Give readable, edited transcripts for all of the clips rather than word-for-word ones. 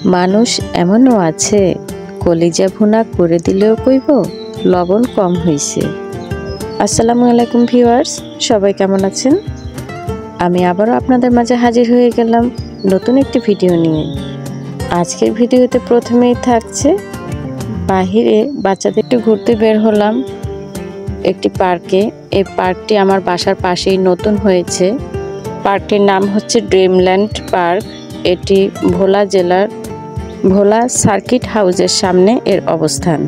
মানুষ এমনও আছে কলিজা ভুনা করে দিলেও কইব লবণ কম হইছে। আসসালামু আলাইকুম ভিউয়ার্স, সবাই কেমন আছেন? আমি আবারও আপনাদের মাঝে হাজির হয়ে গেলাম নতুন একটি ভিডিও নিয়ে। আজকের ভিডিওতে প্রথমেই থাকছে বাহিরে বাচ্চাদের একটু ঘুরতে বের হলাম একটি পার্কে। এই পার্কটি আমার বাসার পাশেই নতুন হয়েছে। পার্কটির নাম হচ্ছে ড্রিমল্যান্ড পার্ক। এটি ভোলা জেলার ভোলা সার্কিট হাউসের সামনে এর অবস্থান।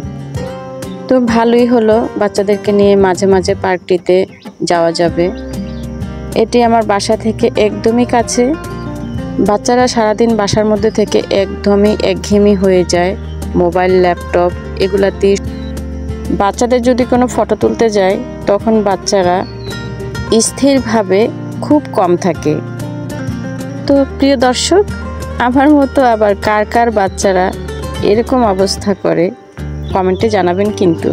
তো ভালোই হলো, বাচ্চাদেরকে নিয়ে মাঝে মাঝে পার্কটিতে যাওয়া যাবে। এটি আমার বাসা থেকে একদমই কাছে। বাচ্চারা সারাদিন বাসার মধ্যে থেকে একদমই একঘেয়েমি হয়ে যায় মোবাইল, ল্যাপটপ এগুলাতে। বাচ্চাদের যদি কোনো ফটো তুলতে যায় তখন বাচ্চারা স্থিরভাবে খুব কম থাকে। তো প্রিয় দর্শক, আমার মতো আবার কার কার বাচ্চারা এরকম অবস্থা করে কমেন্টে জানাবেন কিন্তু।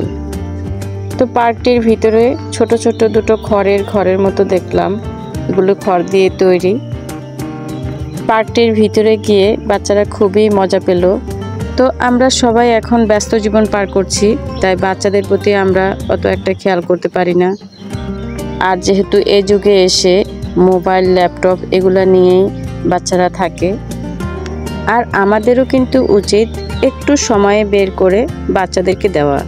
তো পার্কটির ভিতরে ছোট ছোট দুটো ঘরের মতো দেখলাম, এগুলো খড় দিয়ে তৈরি। পার্কটির ভিতরে গিয়ে বাচ্চারা খুবই মজা পেল। তো আমরা সবাই এখন ব্যস্ত জীবন পার করছি, তাই বাচ্চাদের প্রতি আমরা অত একটা খেয়াল করতে পারি না। আর যেহেতু এই যুগে এসে মোবাইল, ল্যাপটপ এগুলো নিয়েই বাচ্চারা থাকে, আর আমাদেরও কিন্তু উচিত একটু সময় বের করে বাচ্চাদেরকে দেওয়া।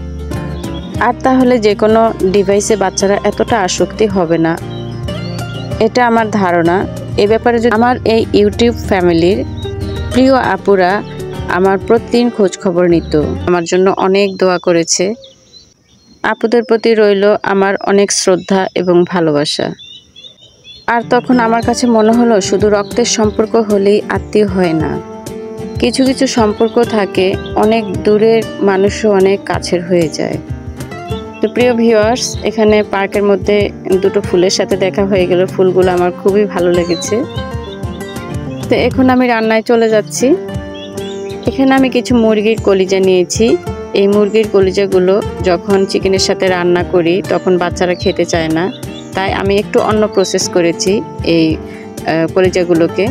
আর তাহলে যে কোনো ডিভাইসে বাচ্চারা এতটা আসক্তি হবে না, এটা আমার ধারণা। এ ব্যাপারে যদি আমার এই ইউটিউব ফ্যামিলির প্রিয় আপুরা আমার প্রতিদিন খোঁজ খবর নিত, আমার জন্য অনেক দোয়া করেছে। আপুদের প্রতি রইল আমার অনেক শ্রদ্ধা এবং ভালোবাসা। আর তখন আমার কাছে মনে হলো শুধু রক্তের সম্পর্ক হলেই আত্মীয় হয় না, কিছু কিছু সম্পর্ক থাকে অনেক দূরের মানুষও অনেক কাছের হয়ে যায়। তো প্রিয় ভিউয়ার্স, এখানে পার্কের মধ্যে দুটো ফুলের সাথে দেখা হয়ে গেল। ফুলগুলো আমার খুবই ভালো লেগেছে। তো এখন আমি রান্নায় চলে যাচ্ছি। এখানে আমি কিছু মুরগির কলিজা নিয়েছি। এই মুরগির কলিজাগুলো যখন চিকেনের সাথে রান্না করি তখন বাচ্চারা খেতে চায় না, তাই আমি একটু অন্য প্রসেস করেছি এই কলিজাগুলোকে।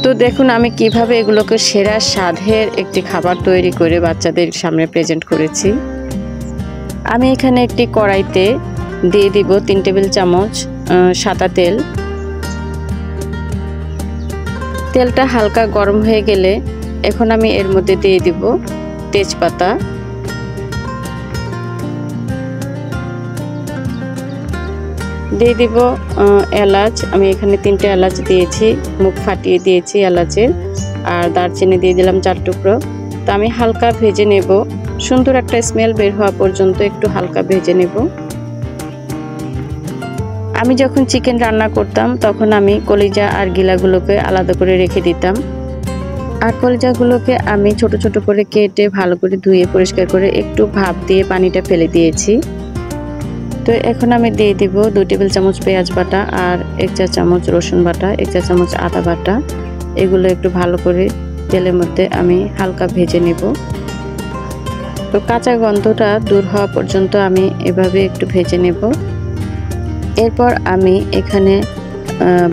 তো দেখুন আমি কিভাবে এগুলোকে সেরা স্বাদের একটি খাবার তৈরি করে বাচ্চাদের সামনে প্রেজেন্ট করেছি। আমি এখানে একটি কড়াইতে দিয়ে দিব 3 টেবিল চামচ সাদা তেল। তেলটা হালকা গরম হয়ে গেলে এখন আমি এর মধ্যে দিয়ে দিব তেজপাতা, দিয়ে দিব এলাচ। আমি এখানে 3টে এলাচ দিয়েছি, মুখ ফাটিয়ে দিয়েছি এলাচের। আর দারচিনি দিয়ে দিলাম 4 টুকরো। তো আমি হালকা ভেজে নেব, সুন্দর একটা স্মেল বের হওয়া পর্যন্ত একটু হালকা ভেজে নেব। আমি যখন চিকেন রান্না করতাম তখন আমি কলিজা আর গিলাগুলোকে আলাদা করে রেখে দিতাম। আর কলিজাগুলোকে আমি ছোট ছোট করে কেটে ভালো করে ধুয়ে পরিষ্কার করে একটু ভাপ দিয়ে পানিটা ফেলে দিয়েছি। তো এখন আমি দিয়ে দিব 2 টেবিল চামচ পেঁয়াজ বাটা আর 1 চা চামচ রসুন বাটা, 1 চা চামচ আদা বাটা। এগুলো একটু ভালো করে তেলের মধ্যে আমি হালকা ভেজে নেব। তো কাঁচা গন্ধটা দূর হওয়া পর্যন্ত আমি এভাবে একটু ভেজে নেব। এরপর আমি এখানে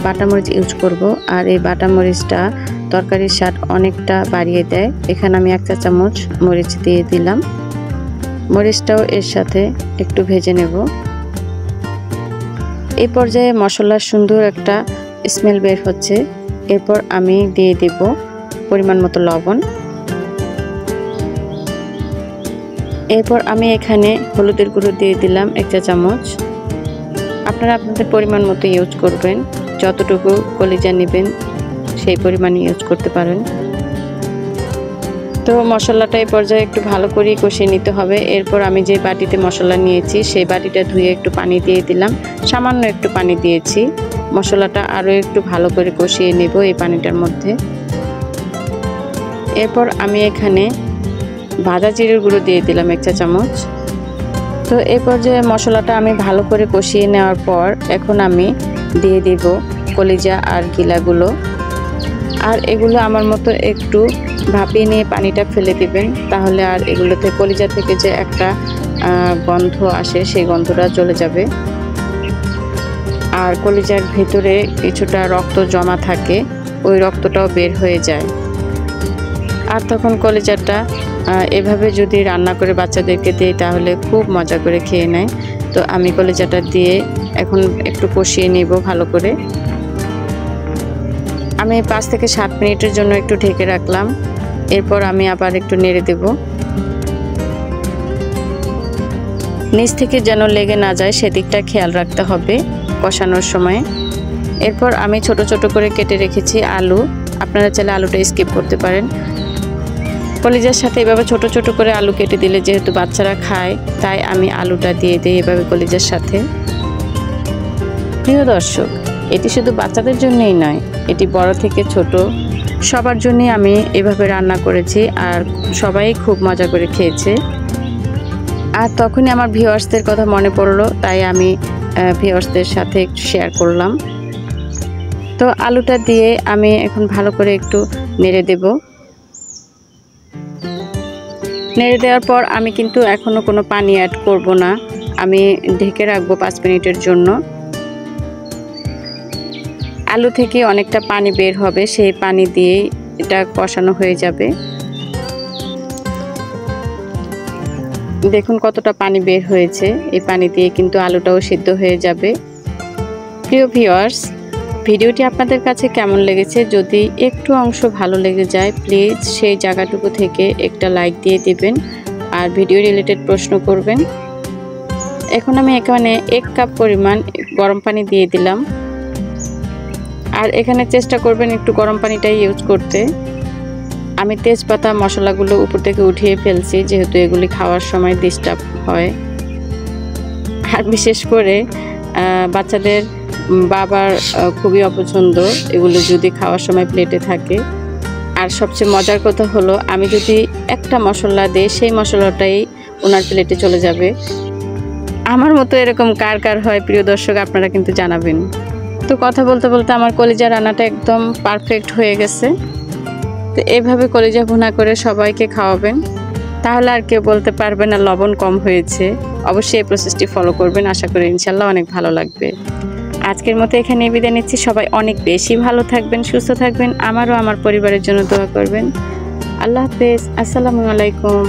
বাটা মরিচ ইউজ করব, আর এই বাটা মরিচটা তরকারির স্বাদ অনেকটা বাড়িয়ে দেয়। এখানে আমি 1 চা চামচ মরিচ দিয়ে দিলাম। মরিচটাও এর সাথে একটু ভেজে নেব। এই পর্যায়ে মশলার সুন্দর একটা স্মেল বের হচ্ছে। এরপর আমি দিয়ে দেব পরিমাণ মতো লবণ। এরপর আমি এখানে হলুদের গুঁড়ো দিয়ে দিলাম 1 চা চামচ। আপনারা আপনাদের পরিমাণ মতো ইউজ করবেন, যতটুকু কলিজা নেবেন সেই পরিমাণে ইউজ করতে পারেন। তো মশলাটা এই পর্যায়ে একটু ভালো করে কষিয়ে নিতে হবে। এরপর আমি যে বাটিতে মশলা নিয়েছি সেই বাটিটা ধুয়ে একটু পানি দিয়ে দিলাম, সামান্য একটু পানি দিয়েছি। মশলাটা আরও একটু ভালো করে কষিয়ে নেব এই পানিটার মধ্যে। এরপর আমি এখানে ভাজা জিরের গুঁড়ো দিয়ে দিলাম 1 চা চামচ। তো এই পর্যায়ে মশলাটা আমি ভালো করে কষিয়ে নেওয়ার পর এখন আমি দিয়ে দেব কলিজা আর গিলাগুলো। আর এগুলো আমার মতো একটু ভাপিয়ে নিয়ে পানিটা ফেলে দিবেন, তাহলে আর এগুলোতে কলিজা থেকে যে একটা গন্ধ আসে সেই গন্ধটা চলে যাবে। আর কলিজার ভিতরে কিছুটা রক্ত জমা থাকে, ওই রক্তটাও বের হয়ে যায়। আর তখন কলিজাটা এভাবে যদি রান্না করে বাচ্চাদেরকে দিই তাহলে খুব মজা করে খেয়ে নেয়। তো আমি কলিজাটা দিয়ে এখন একটু কষিয়ে নেব ভালো করে। আমি 5 থেকে 7 মিনিটের জন্য একটু ঢেকে রাখলাম। এরপর আমি আবার একটু নেড়ে দেব। নিচ থেকে যেন লেগে না যায় সেদিকটা খেয়াল রাখতে হবে কষানোর সময়। এরপর আমি ছোট ছোট করে কেটে রেখেছি আলু। আপনারা চাইলে আলুটা স্কিপ করতে পারেন। কলিজার সাথে এভাবে ছোট ছোট করে আলু কেটে দিলে যেহেতু বাচ্চারা খায় তাই আমি আলুটা দিয়ে দিই এভাবে কলিজার সাথে। প্রিয় দর্শক, এটি শুধু বাচ্চাদের জন্যই নয়, এটি বড় থেকে ছোট সবার জন্যই আমি এভাবে রান্না করেছি আর সবাই খুব মজা করে খেয়েছে। আর তখনই আমার ভিউয়ার্সদের কথা মনে পড়লো, তাই আমি ভিউয়ার্সদের সাথে একটু শেয়ার করলাম। তো আলুটা দিয়ে আমি এখন ভালো করে একটু নেড়ে দেব। নেড়ে দেওয়ার পর আমি কিন্তু এখনও কোনো পানি অ্যাড করব না, আমি ঢেকে রাখবো 5 মিনিটের জন্য। আলু থেকে অনেকটা পানি বের হবে, সেই পানি দিয়ে এটা কষানো হয়ে যাবে। দেখুন কতটা পানি বের হয়েছে, এই পানি দিয়ে কিন্তু আলুটাও সিদ্ধ হয়ে যাবে। প্রিয় ভিউয়ার্স, ভিডিওটি আপনাদের কাছে কেমন লেগেছে? যদি একটু অংশ ভালো লেগে যায় প্লিজ সেই জায়গাটুকু থেকে একটা লাইক দিয়ে দিবেন আর ভিডিও রিলেটেড প্রশ্ন করবেন। এখন আমি এখানে 1 কাপ পরিমাণ গরম পানি দিয়ে দিলাম। আর এখানে চেষ্টা করবেন একটু গরম পানিটাই ইউজ করতে। আমি তেজপাতা মশলাগুলো উপর থেকে উঠিয়ে ফেলছি যেহেতু এগুলি খাওয়ার সময় ডিস্টার্ব হয়। আর বিশেষ করে বাচ্চাদের বাবার খুবই অপছন্দ এগুলো যদি খাওয়ার সময় প্লেটে থাকে। আর সবচেয়ে মজার কথা হলো আমি যদি একটা মশলা দিই সেই মশলাটাই ওনার প্লেটে চলে যাবে। আমার মতো এরকম কার কার হয় প্রিয় দর্শক, আপনারা কিন্তু জানাবেন। তো কথা বলতে বলতে আমার কলিজা রান্নাটা একদম পারফেক্ট হয়ে গেছে। তো এইভাবে কলিজা ভুনা করে সবাইকে খাওয়াবেন, তাহলে আর কেউ বলতে পারবে না লবণ কম হয়েছে। অবশ্যই এই প্রসেসটি ফলো করবেন, আশা করি ইনশাল্লাহ অনেক ভালো লাগবে। আজকের মতো এখানে বিদায় নিচ্ছি। সবাই অনেক বেশি ভালো থাকবেন, সুস্থ থাকবেন, আমারও আমার পরিবারের জন্য দোয়া করবেন। আল্লাহ হাফেজ, আসসালামু আলাইকুম।